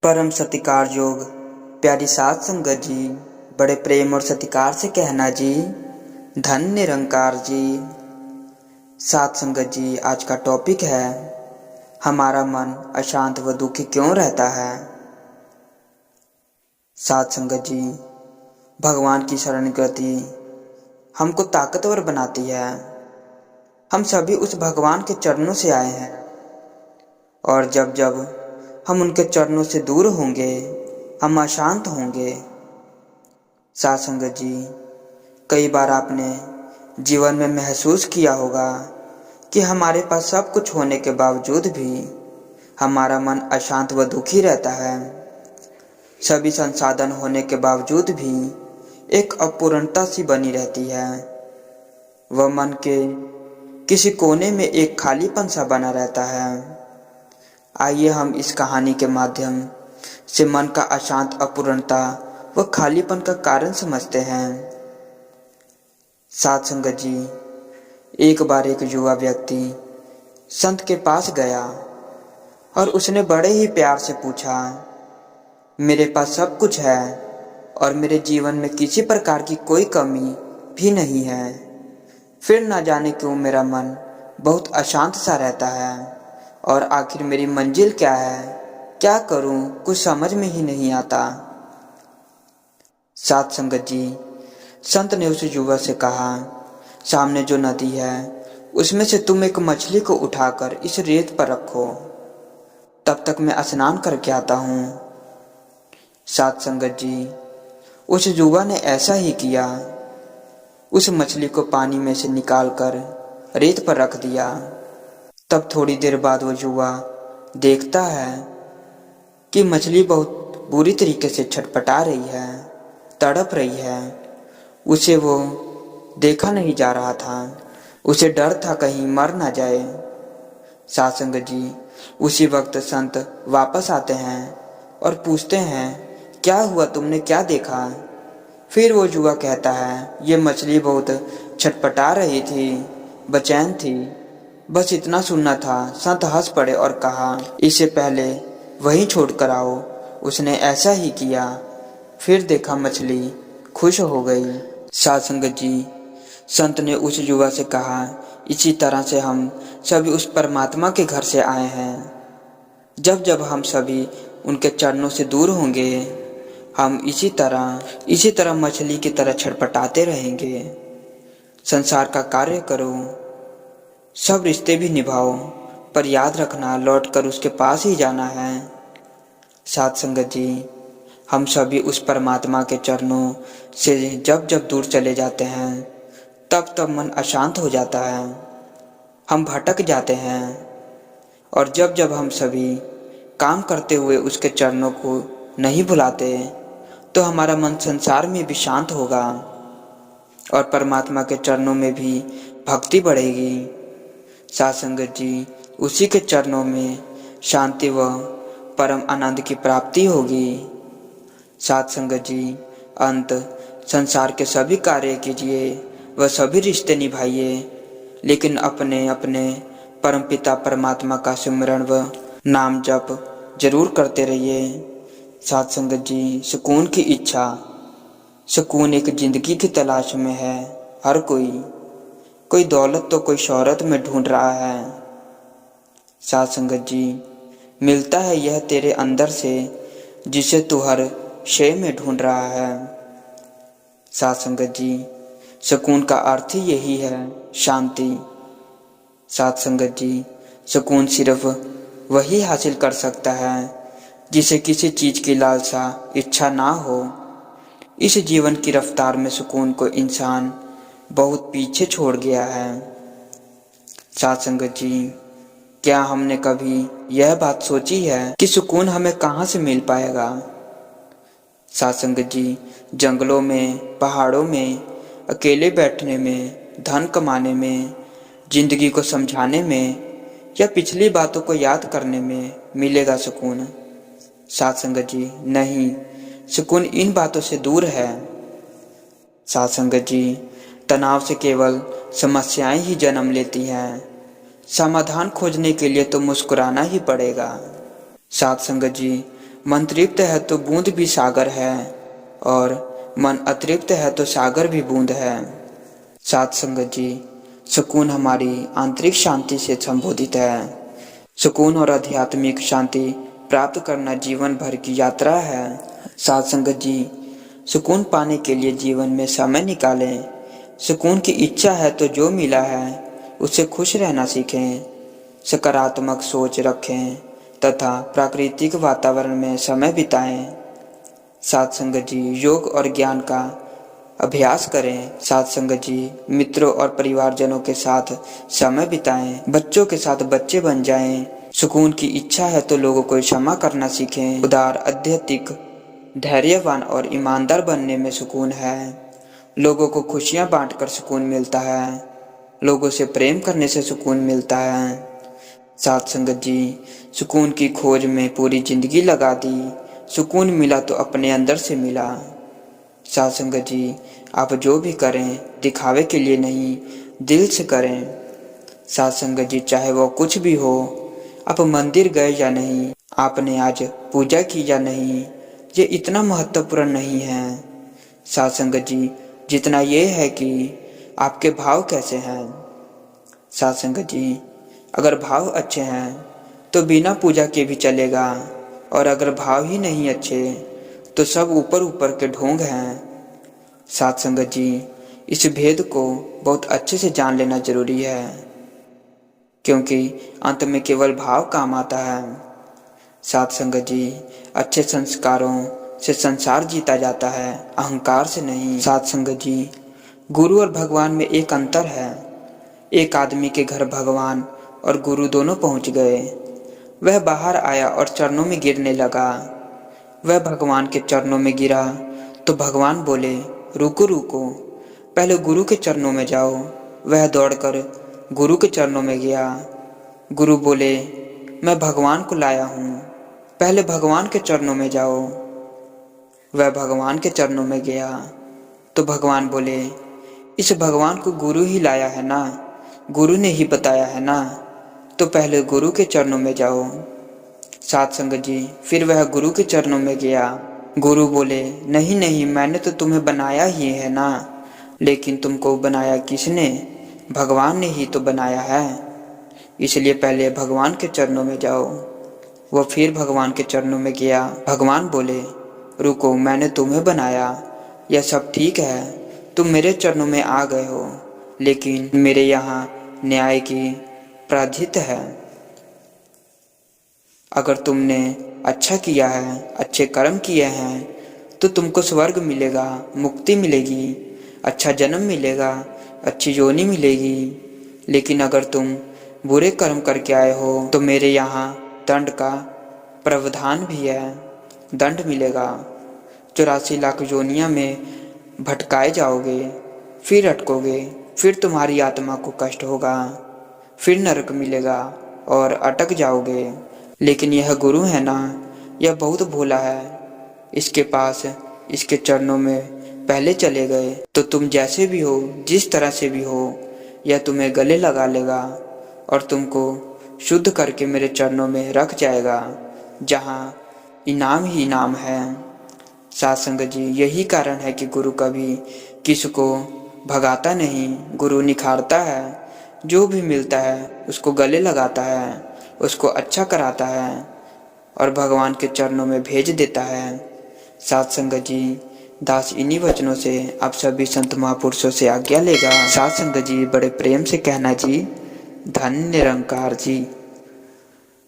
परम सत्कार योग प्यारी साध संगत जी, बड़े प्रेम और सत्कार से कहना जी, धन निरंकार जी। साध संगत जी, आज का टॉपिक है हमारा मन अशांत व दुखी क्यों रहता है। साध संगत जी, भगवान की शरणागति हमको ताकतवर बनाती है। हम सभी उस भगवान के चरणों से आए हैं और जब जब हम उनके चरणों से दूर होंगे हम अशांत होंगे। साध संगत जी, कई बार आपने जीवन में महसूस किया होगा कि हमारे पास सब कुछ होने के बावजूद भी हमारा मन अशांत व दुखी रहता है। सभी संसाधन होने के बावजूद भी एक अपूर्णता सी बनी रहती है। वह मन के किसी कोने में एक खालीपन सा बना रहता है। आइए हम इस कहानी के माध्यम से मन का अशांत, अपूर्णता व खालीपन का कारण समझते हैं। साध संगत जी, एक बार एक युवा व्यक्ति संत के पास गया और उसने बड़े ही प्यार से पूछा, मेरे पास सब कुछ है और मेरे जीवन में किसी प्रकार की कोई कमी भी नहीं है, फिर ना जाने क्यों मेरा मन बहुत अशांत सा रहता है और आखिर मेरी मंजिल क्या है, क्या करूं, कुछ समझ में ही नहीं आता। साध संगत जी, संत ने उस युवक से कहा, सामने जो नदी है उसमें से तुम एक मछली को उठाकर इस रेत पर रखो, तब तक मैं स्नान करके आता हूँ। साध संगत जी, उस युवा ने ऐसा ही किया। उस मछली को पानी में से निकालकर रेत पर रख दिया। तब थोड़ी देर बाद वो युवा देखता है कि मछली बहुत बुरी तरीके से छटपटा रही है, तड़प रही है। उसे वो देखा नहीं जा रहा था, उसे डर था कहीं मर ना जाए। साध संगत जी, उसी वक्त संत वापस आते हैं और पूछते हैं, क्या हुआ, तुमने क्या देखा। फिर वो युवा कहता है, ये मछली बहुत छटपटा रही थी, बेचैन थी, बस इतना सुनना था। संत हंस पड़े और कहा, इससे पहले वहीं छोड़ कर आओ। उसने ऐसा ही किया। फिर देखा मछली खुश हो गई। साध संगत जी, संत ने उस युवा से कहा, इसी तरह से हम सभी उस परमात्मा के घर से आए हैं। जब जब हम सभी उनके चरणों से दूर होंगे हम इसी तरह मछली की तरह छटपटाते रहेंगे। संसार का कार्य करो, सब रिश्ते भी निभाओ, पर याद रखना लौटकर उसके पास ही जाना है। साध संगत जी, हम सभी उस परमात्मा के चरणों से जब जब दूर चले जाते हैं तब तब मन अशांत हो जाता है, हम भटक जाते हैं। और जब जब हम सभी काम करते हुए उसके चरणों को नहीं भुलाते तो हमारा मन संसार में भी शांत होगा और परमात्मा के चरणों में भी भक्ति बढ़ेगी। साध संगत जी, उसी के चरणों में शांति व परम आनंद की प्राप्ति होगी। साध संगत जी, अंत संसार के सभी कार्य कीजिए व सभी रिश्ते निभाइए, लेकिन अपने अपने परमपिता परमात्मा का सिमरण व नाम जप जरूर करते रहिए। साध संगत जी, सुकून की इच्छा, सुकून एक जिंदगी की तलाश में है हर कोई दौलत तो कोई शोहरत में ढूंढ रहा है। साध संगत जी, मिलता है यह तेरे अंदर से जिसे तू हर शय में ढूंढ रहा है। साध संगत जी, सुकून का अर्थ ही यही है, शांति। साध संगत जी, सुकून सिर्फ वही हासिल कर सकता है जिसे किसी चीज की लालसा, इच्छा ना हो। इस जीवन की रफ्तार में सुकून को इंसान बहुत पीछे छोड़ गया है। साध संगत जी, क्या हमने कभी यह बात सोची है कि सुकून हमें कहाँ से मिल पाएगा। साध संगत जी, जंगलों में, पहाड़ों में, अकेले बैठने में, धन कमाने में, जिंदगी को समझाने में या पिछली बातों को याद करने में मिलेगा सुकून। साध संगत जी, नहीं, सुकून इन बातों से दूर है। साध संगत जी, तनाव से केवल समस्याएं ही जन्म लेती हैं, समाधान खोजने के लिए तो मुस्कुराना ही पड़ेगा। साध संगत जी, मन तृप्त है तो बूंद भी सागर है, और मन अतृप्त है तो सागर भी बूंद है। साथ संगत जी, सुकून हमारी आंतरिक शांति से संबोधित है। सुकून और आध्यात्मिक शांति प्राप्त करना जीवन भर की यात्रा है। साथ संगत जी, सुकून पाने के लिए जीवन में समय निकालें। सुकून की इच्छा है तो जो मिला है उससे खुश रहना सीखें। सकारात्मक सोच रखें तथा प्राकृतिक वातावरण में समय बिताएं। साथ संगत जी, योग और ज्ञान का अभ्यास करें। साथ संगत जी, मित्रों और परिवारजनों के साथ समय बिताएं। बच्चों के साथ बच्चे बन जाएं। सुकून की इच्छा है तो लोगों को क्षमा करना सीखें। उदार, आध्यात्मिक, धैर्यवान और ईमानदार बनने में सुकून है। लोगों को खुशियां बांटकर सुकून मिलता है। लोगों से प्रेम करने से सुकून मिलता है। साथ संगत जी, सुकून की खोज में पूरी जिंदगी लगा दी। सुकून मिला तो अपने अंदर से मिला। साथ संगत जी, आप जो भी करें दिखावे के लिए नहीं, दिल से करें। साथ संगत जी, चाहे वो कुछ भी हो, आप मंदिर गए या नहीं, आपने आज पूजा की या नहीं, ये इतना महत्वपूर्ण नहीं है। साथ संगत जी, जितना ये है कि आपके भाव कैसे हैं। साथ संगत जी, अगर भाव अच्छे हैं तो बिना पूजा के भी चलेगा, और अगर भाव ही नहीं अच्छे तो सब ऊपर ऊपर के ढोंग हैं। साथ संगत जी, इस भेद को बहुत अच्छे से जान लेना जरूरी है, क्योंकि अंत में केवल भाव काम आता है। साथ संगत जी, अच्छे संस्कारों से संसार जीता जाता है, अहंकार से नहीं। साथ संगत जी, गुरु और भगवान में एक अंतर है। एक आदमी के घर भगवान और गुरु दोनों पहुंच गए। वह बाहर आया और चरणों में गिरने लगा। वह भगवान के चरणों में गिरा तो भगवान बोले, रुको रुको, पहले गुरु के चरणों में जाओ। वह दौड़कर गुरु के चरणों में गया। गुरु बोले, मैं भगवान को लाया हूँ, पहले भगवान के चरणों में जाओ। वह भगवान के चरणों में गया तो भगवान बोले, इस भगवान को गुरु ही लाया है ना, गुरु ने ही बताया है ना, तो पहले गुरु के चरणों में जाओ। साथ संगत जी, फिर वह गुरु के चरणों में गया। गुरु बोले, नहीं नहीं, मैंने तो तुम्हें बनाया ही है ना, लेकिन तुमको बनाया किसने? भगवान ने ही तो बनाया है, इसलिए पहले भगवान के चरणों में जाओ। वह फिर भगवान के चरणों में गया। भगवान बोले, रुको, मैंने तुम्हें बनाया, यह सब ठीक है, तुम मेरे चरणों में आ गए हो, लेकिन मेरे यहाँ न्याय की प्राधित है। अगर तुमने अच्छा किया है, अच्छे कर्म किए हैं, तो तुमको स्वर्ग मिलेगा, मुक्ति मिलेगी, अच्छा जन्म मिलेगा, अच्छी योनि मिलेगी। लेकिन अगर तुम बुरे कर्म करके आए हो तो मेरे यहाँ दंड का प्रावधान भी है, दंड मिलेगा। 84 लाख योनियाँ में भटकाए जाओगे, फिर अटकोगे, फिर तुम्हारी आत्मा को कष्ट होगा, फिर नरक मिलेगा और अटक जाओगे। लेकिन यह गुरु है ना, यह बहुत भोला है, इसके पास, इसके चरणों में पहले चले गए तो तुम जैसे भी हो, जिस तरह से भी हो, यह तुम्हें गले लगा लेगा और तुमको शुद्ध करके मेरे चरणों में रख जाएगा, जहाँ इनाम ही इनाम है। साथ संगत जी, यही कारण है कि गुरु कभी किसी को भगाता नहीं, गुरु निखारता है, जो भी मिलता है उसको गले लगाता है, उसको अच्छा कराता है और भगवान के चरणों में भेज देता है। साथ संगत जी, दास इन्हीं वचनों से आप सभी संत महापुरुषों से आज्ञा लेगा। साथ संगत जी, बड़े प्रेम से कहना जी, धन्य निरंकार जी।